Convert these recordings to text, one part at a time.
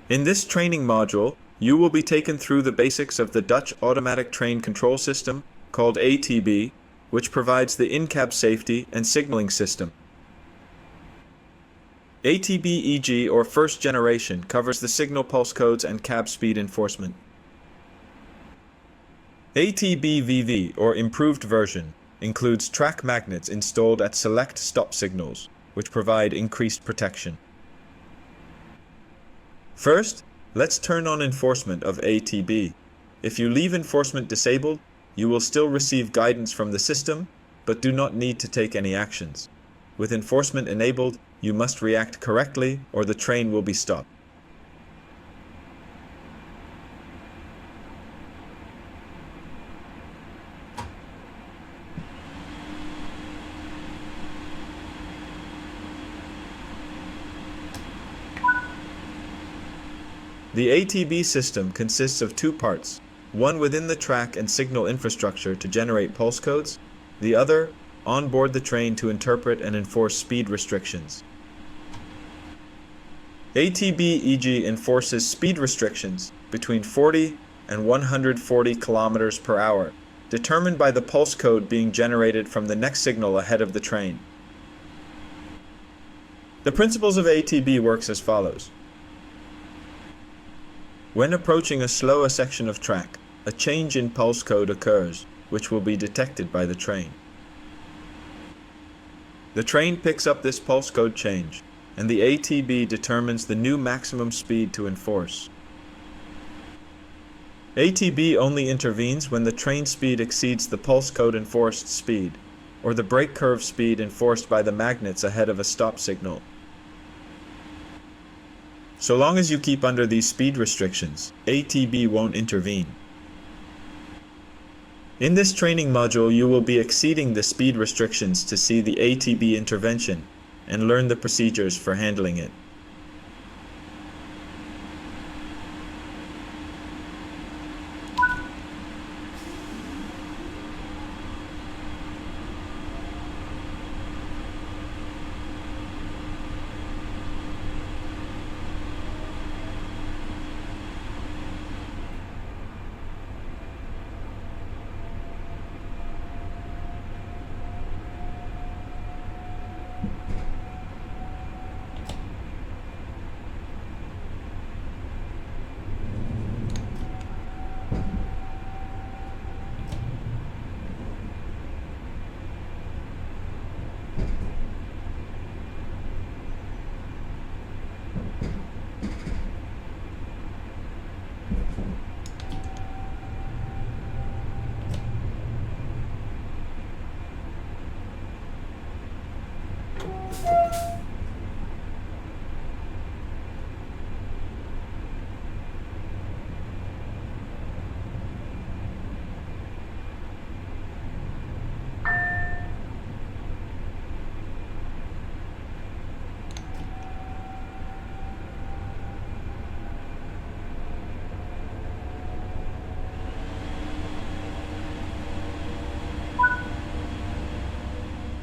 In this training module, you will be taken through the basics of the Dutch Automatic Train Control System, called ATB, which provides the in-cab safety and signaling system. ATB-EG, or first generation, covers the signal pulse codes and cab speed enforcement. ATB-VV, or improved version, includes track magnets installed at select stop signals, which provide increased protection. First, let's turn on enforcement of ATB. If you leave enforcement disabled, you will still receive guidance from the system, but do not need to take any actions. With enforcement enabled, you must react correctly or the train will be stopped. The ATB system consists of two parts, one within the track and signal infrastructure to generate pulse codes, the other on board the train to interpret and enforce speed restrictions. ATB-EG enforces speed restrictions between 40 and 140 kilometers per hour, determined by the pulse code being generated from the next signal ahead of the train. The principles of ATB works as follows. When approaching a slower section of track, a change in pulse code occurs, which will be detected by the train. The train picks up this pulse code change, and the ATB determines the new maximum speed to enforce. ATB only intervenes when the train speed exceeds the pulse code enforced speed, or the brake curve speed enforced by the magnets ahead of a stop signal. So long as you keep under these speed restrictions, ATB won't intervene. In this training module, you will be exceeding the speed restrictions to see the ATB intervention and learn the procedures for handling it.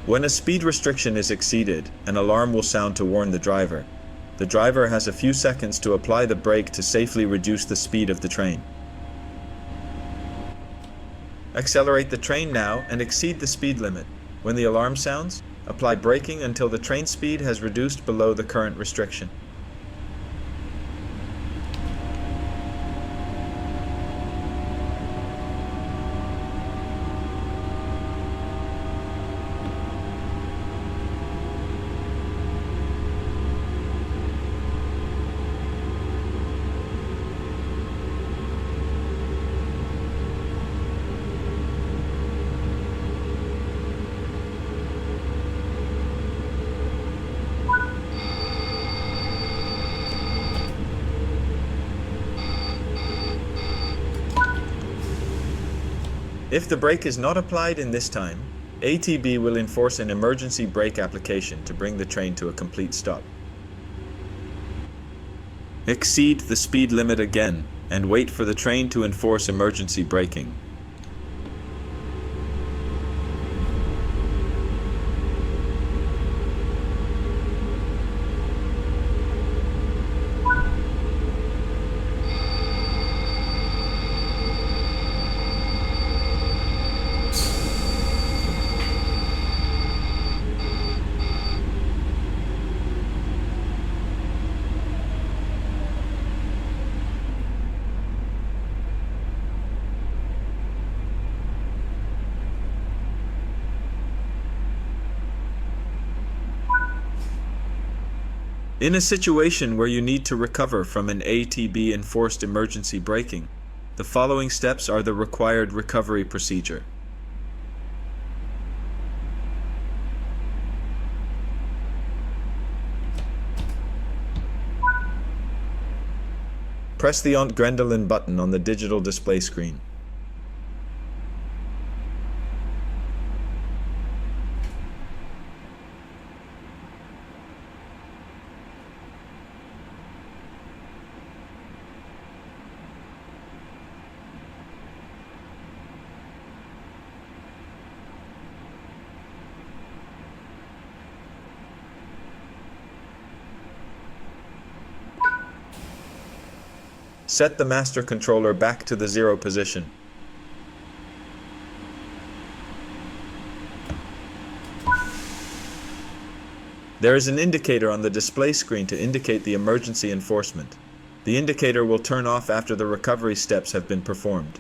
When a speed restriction is exceeded, an alarm will sound to warn the driver. The driver has a few seconds to apply the brake to safely reduce the speed of the train. Accelerate the train now and exceed the speed limit. When the alarm sounds, apply braking until the train speed has reduced below the current restriction. If the brake is not applied in this time, ATB will enforce an emergency brake application to bring the train to a complete stop. Exceed the speed limit again and wait for the train to enforce emergency braking. In a situation where you need to recover from an ATB-enforced emergency braking, the following steps are the required recovery procedure. Press the Grendelin button on the digital display screen. Set the master controller back to the 0 position. There is an indicator on the display screen to indicate the emergency enforcement. The indicator will turn off after the recovery steps have been performed.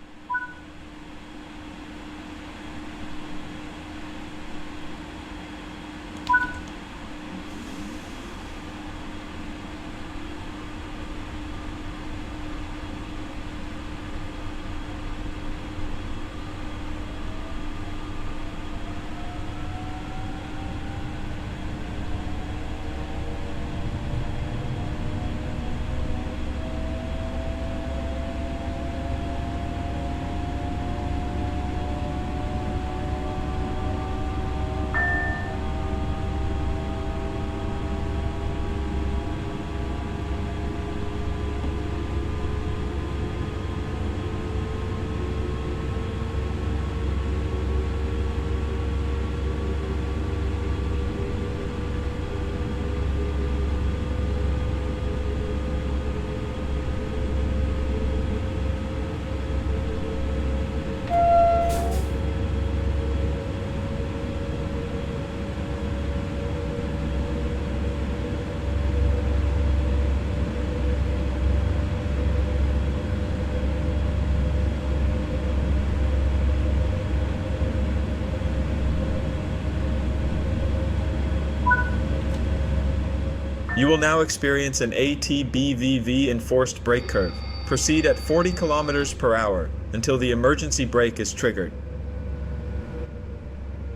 You will now experience an ATB-VV enforced brake curve. Proceed at 40 km per hour until the emergency brake is triggered.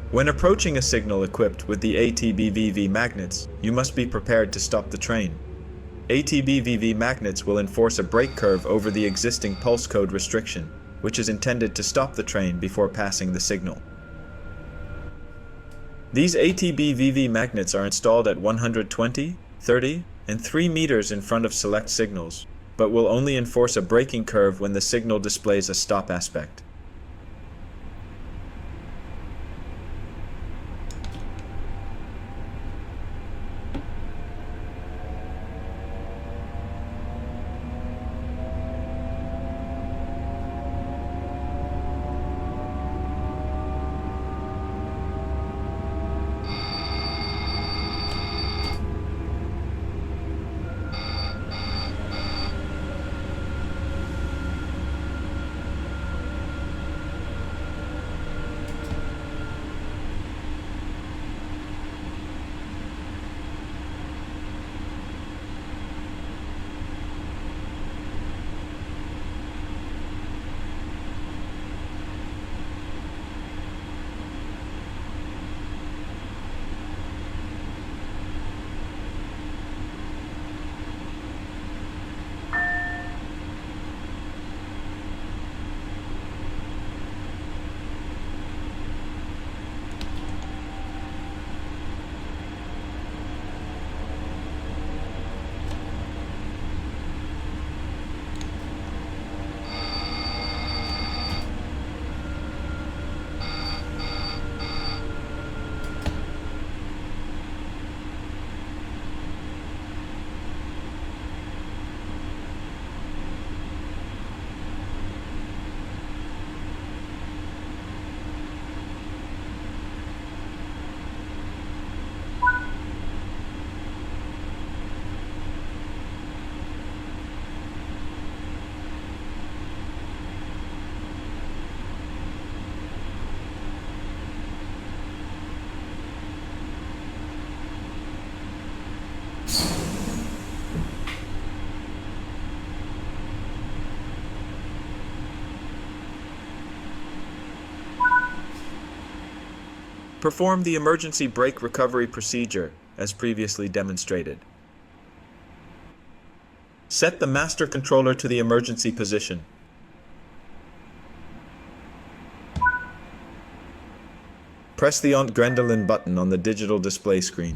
When approaching a signal equipped with the ATB-VV magnets, you must be prepared to stop the train. ATB-VV magnets will enforce a brake curve over the existing pulse code restriction, which is intended to stop the train before passing the signal. These ATB-VV magnets are installed at 120, 30, and 3 meters in front of select signals, but will only enforce a braking curve when the signal displays a stop aspect. Perform the emergency brake recovery procedure, as previously demonstrated. Set the master controller to the emergency position. Press the Grendelin button on the digital display screen.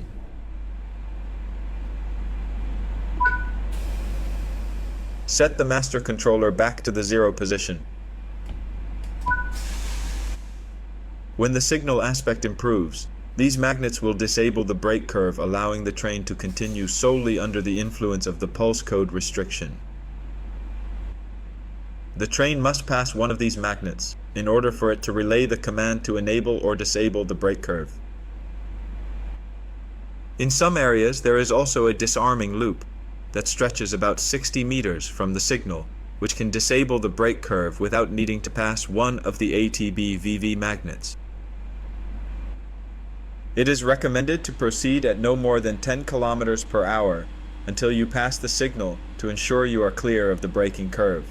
Set the master controller back to the 0 position. When the signal aspect improves, these magnets will disable the brake curve, allowing the train to continue solely under the influence of the pulse code restriction. The train must pass one of these magnets in order for it to relay the command to enable or disable the brake curve. In some areas, there is also a disarming loop that stretches about 60 meters from the signal, which can disable the brake curve without needing to pass one of the ATB-VV magnets. It is recommended to proceed at no more than 10 kilometers per hour until you pass the signal to ensure you are clear of the braking curve.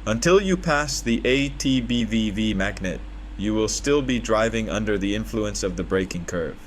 Until you pass the ATB-VV magnet, you will still be driving under the influence of the braking curve.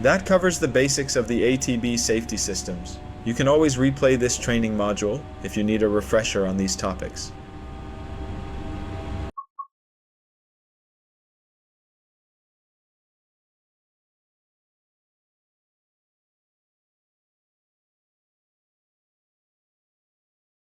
That covers the basics of the ATB safety systems. You can always replay this training module if you need a refresher on these topics.